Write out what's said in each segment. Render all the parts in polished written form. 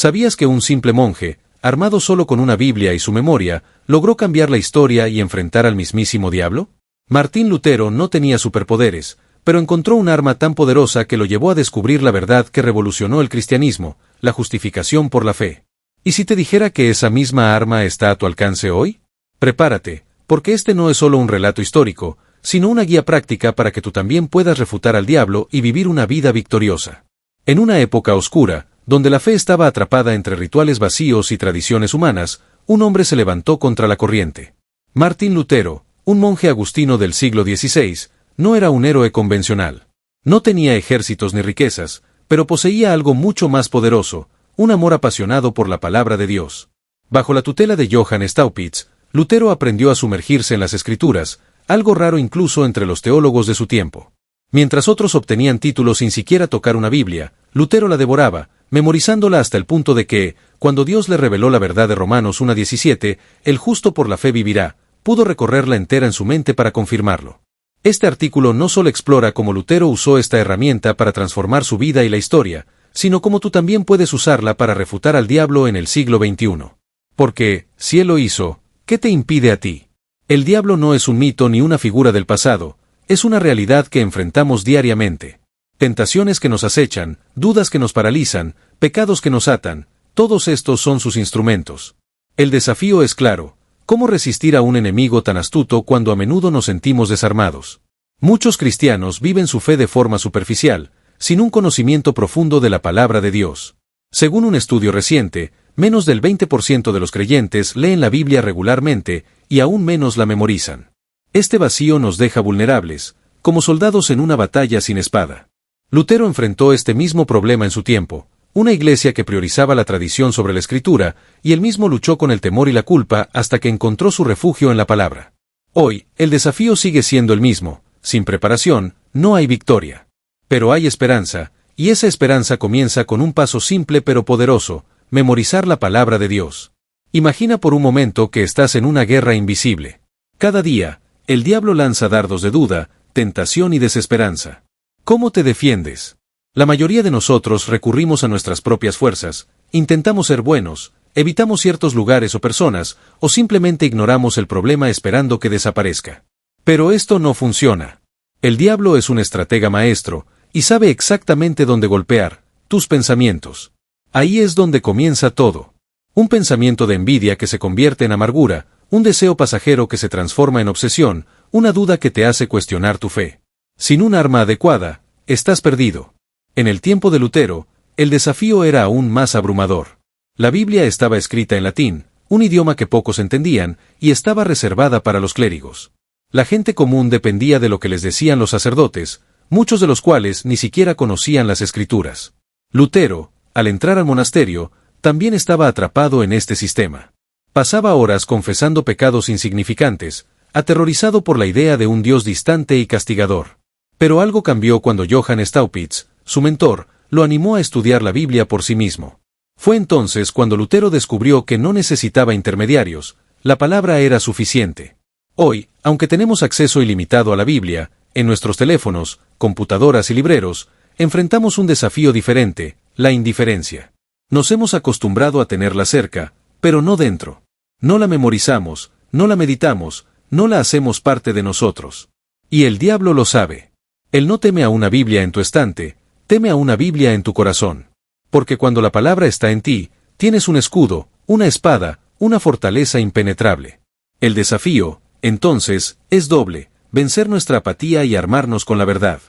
¿Sabías que un simple monje, armado solo con una Biblia y su memoria, logró cambiar la historia y enfrentar al mismísimo diablo? Martín Lutero no tenía superpoderes, pero encontró un arma tan poderosa que lo llevó a descubrir la verdad que revolucionó el cristianismo, la justificación por la fe. ¿Y si te dijera que esa misma arma está a tu alcance hoy? Prepárate, porque este no es solo un relato histórico, sino una guía práctica para que tú también puedas refutar al diablo y vivir una vida victoriosa. En una época oscura, donde la fe estaba atrapada entre rituales vacíos y tradiciones humanas, un hombre se levantó contra la corriente. Martín Lutero, un monje agustino del siglo XVI, no era un héroe convencional. No tenía ejércitos ni riquezas, pero poseía algo mucho más poderoso, un amor apasionado por la palabra de Dios. Bajo la tutela de Johann Staupitz, Lutero aprendió a sumergirse en las Escrituras, algo raro incluso entre los teólogos de su tiempo. Mientras otros obtenían títulos sin siquiera tocar una Biblia, Lutero la devoraba, memorizándola hasta el punto de que, cuando Dios le reveló la verdad de Romanos 1:17, el justo por la fe vivirá, pudo recorrerla entera en su mente para confirmarlo. Este artículo no solo explora cómo Lutero usó esta herramienta para transformar su vida y la historia, sino cómo tú también puedes usarla para refutar al diablo en el siglo XXI. Porque, si él lo hizo, ¿qué te impide a ti? El diablo no es un mito ni una figura del pasado, es una realidad que enfrentamos diariamente. Tentaciones que nos acechan, dudas que nos paralizan, pecados que nos atan, todos estos son sus instrumentos. El desafío es claro: ¿cómo resistir a un enemigo tan astuto cuando a menudo nos sentimos desarmados? Muchos cristianos viven su fe de forma superficial, sin un conocimiento profundo de la palabra de Dios. Según un estudio reciente, menos del 20% de los creyentes leen la Biblia regularmente y aún menos la memorizan. Este vacío nos deja vulnerables, como soldados en una batalla sin espada. Lutero enfrentó este mismo problema en su tiempo, una iglesia que priorizaba la tradición sobre la Escritura, y él mismo luchó con el temor y la culpa hasta que encontró su refugio en la palabra. Hoy, el desafío sigue siendo el mismo: sin preparación, no hay victoria. Pero hay esperanza, y esa esperanza comienza con un paso simple pero poderoso: memorizar la palabra de Dios. Imagina por un momento que estás en una guerra invisible. Cada día, el diablo lanza dardos de duda, tentación y desesperanza. ¿Cómo te defiendes? La mayoría de nosotros recurrimos a nuestras propias fuerzas, intentamos ser buenos, evitamos ciertos lugares o personas, o simplemente ignoramos el problema esperando que desaparezca. Pero esto no funciona. El diablo es un estratega maestro, y sabe exactamente dónde golpear: tus pensamientos. Ahí es donde comienza todo. Un pensamiento de envidia que se convierte en amargura, un deseo pasajero que se transforma en obsesión, una duda que te hace cuestionar tu fe. Sin un arma adecuada, estás perdido. En el tiempo de Lutero, el desafío era aún más abrumador. La Biblia estaba escrita en latín, un idioma que pocos entendían, y estaba reservada para los clérigos. La gente común dependía de lo que les decían los sacerdotes, muchos de los cuales ni siquiera conocían las Escrituras. Lutero, al entrar al monasterio, también estaba atrapado en este sistema. Pasaba horas confesando pecados insignificantes, aterrorizado por la idea de un Dios distante y castigador. Pero algo cambió cuando Johann Staupitz, su mentor, lo animó a estudiar la Biblia por sí mismo. Fue entonces cuando Lutero descubrió que no necesitaba intermediarios, la palabra era suficiente. Hoy, aunque tenemos acceso ilimitado a la Biblia, en nuestros teléfonos, computadoras y libreros, enfrentamos un desafío diferente: la indiferencia. Nos hemos acostumbrado a tenerla cerca, pero no dentro. No la memorizamos, no la meditamos, no la hacemos parte de nosotros. Y el diablo lo sabe. Él no teme a una Biblia en tu estante, teme a una Biblia en tu corazón. Porque cuando la palabra está en ti, tienes un escudo, una espada, una fortaleza impenetrable. El desafío, entonces, es doble: vencer nuestra apatía y armarnos con la verdad.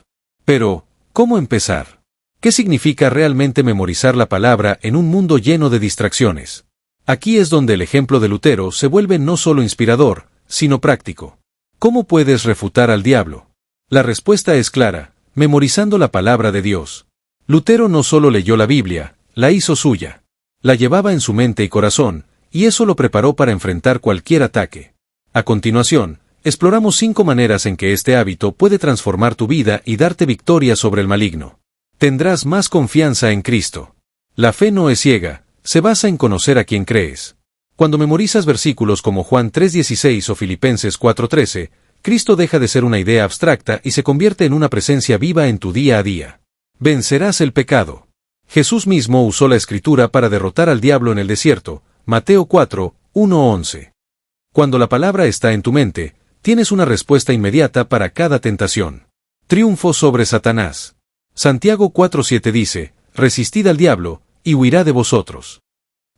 Pero, ¿cómo empezar? ¿Qué significa realmente memorizar la palabra en un mundo lleno de distracciones? Aquí es donde el ejemplo de Lutero se vuelve no solo inspirador, sino práctico. ¿Cómo puedes refutar al diablo? La respuesta es clara: memorizando la palabra de Dios. Lutero no solo leyó la Biblia, la hizo suya. La llevaba en su mente y corazón, y eso lo preparó para enfrentar cualquier ataque. A continuación, exploramos 5 maneras en que este hábito puede transformar tu vida y darte victoria sobre el maligno. Tendrás más confianza en Cristo. La fe no es ciega, se basa en conocer a quien crees. Cuando memorizas versículos como Juan 3:16 o Filipenses 4:13, Cristo deja de ser una idea abstracta y se convierte en una presencia viva en tu día a día. Vencerás el pecado. Jesús mismo usó la escritura para derrotar al diablo en el desierto, Mateo 4, 1-11. Cuando la palabra está en tu mente, tienes una respuesta inmediata para cada tentación. Triunfo sobre Satanás. Santiago 4:7 dice, resistid al diablo, y huirá de vosotros.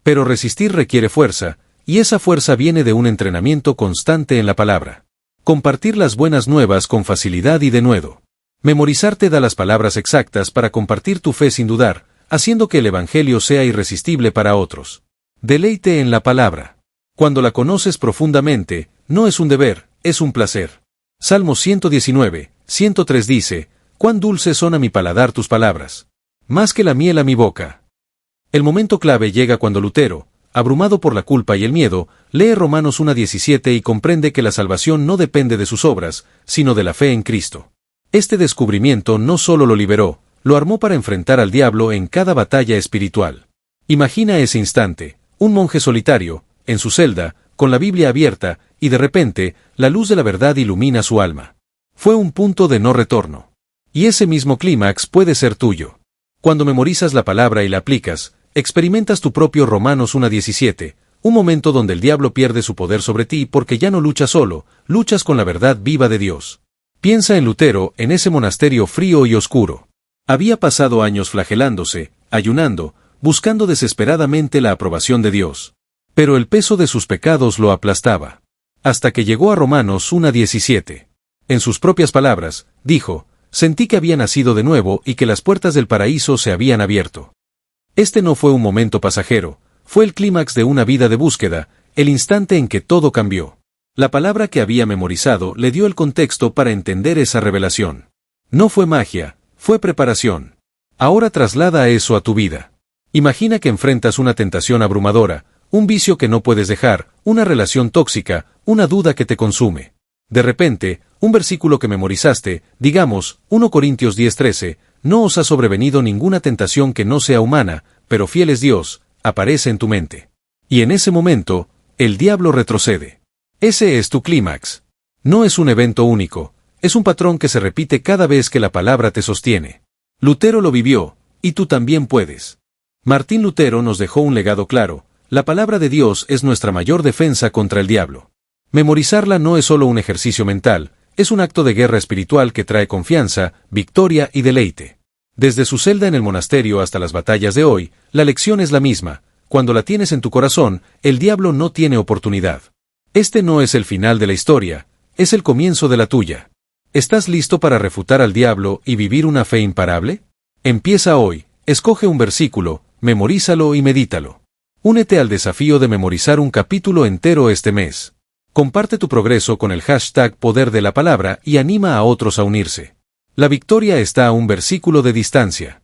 Pero resistir requiere fuerza, y esa fuerza viene de un entrenamiento constante en la palabra. Compartir las buenas nuevas con facilidad y denuedo. Memorizarte da las palabras exactas para compartir tu fe sin dudar, haciendo que el Evangelio sea irresistible para otros. Deleite en la palabra. Cuando la conoces profundamente, no es un deber, es un placer. Salmo 119, 103 dice, cuán dulces son a mi paladar tus palabras, más que la miel a mi boca. El momento clave llega cuando Lutero, abrumado por la culpa y el miedo, lee Romanos 1:17 y comprende que la salvación no depende de sus obras, sino de la fe en Cristo. Este descubrimiento no solo lo liberó, lo armó para enfrentar al diablo en cada batalla espiritual. Imagina ese instante, un monje solitario, en su celda, con la Biblia abierta, y de repente, la luz de la verdad ilumina su alma. Fue un punto de no retorno. Y ese mismo clímax puede ser tuyo. Cuando memorizas la palabra y la aplicas, experimentas tu propio Romanos 1:17, un momento donde el diablo pierde su poder sobre ti porque ya no luchas solo, luchas con la verdad viva de Dios. Piensa en Lutero, en ese monasterio frío y oscuro. Había pasado años flagelándose, ayunando, buscando desesperadamente la aprobación de Dios. Pero el peso de sus pecados lo aplastaba. Hasta que llegó a Romanos 1:17. En sus propias palabras, dijo, sentí que había nacido de nuevo y que las puertas del paraíso se habían abierto. Este no fue un momento pasajero, fue el clímax de una vida de búsqueda, el instante en que todo cambió. La palabra que había memorizado le dio el contexto para entender esa revelación. No fue magia, fue preparación. Ahora traslada eso a tu vida. Imagina que enfrentas una tentación abrumadora, un vicio que no puedes dejar, una relación tóxica, una duda que te consume. De repente, un versículo que memorizaste, digamos, 1 Corintios 10:13, no os ha sobrevenido ninguna tentación que no sea humana, pero fiel es Dios, aparece en tu mente. Y en ese momento, el diablo retrocede. Ese es tu clímax. No es un evento único, es un patrón que se repite cada vez que la palabra te sostiene. Lutero lo vivió, y tú también puedes. Martín Lutero nos dejó un legado claro, la palabra de Dios es nuestra mayor defensa contra el diablo. Memorizarla no es solo un ejercicio mental, es un acto de guerra espiritual que trae confianza, victoria y deleite. Desde su celda en el monasterio hasta las batallas de hoy, la lección es la misma, cuando la tienes en tu corazón, el diablo no tiene oportunidad. Este no es el final de la historia, es el comienzo de la tuya. ¿Estás listo para refutar al diablo y vivir una fe imparable? Empieza hoy, escoge un versículo, memorízalo y medítalo. Únete al desafío de memorizar un capítulo entero este mes. Comparte tu progreso con el hashtag Poder de la Palabra y anima a otros a unirse. La victoria está a un versículo de distancia.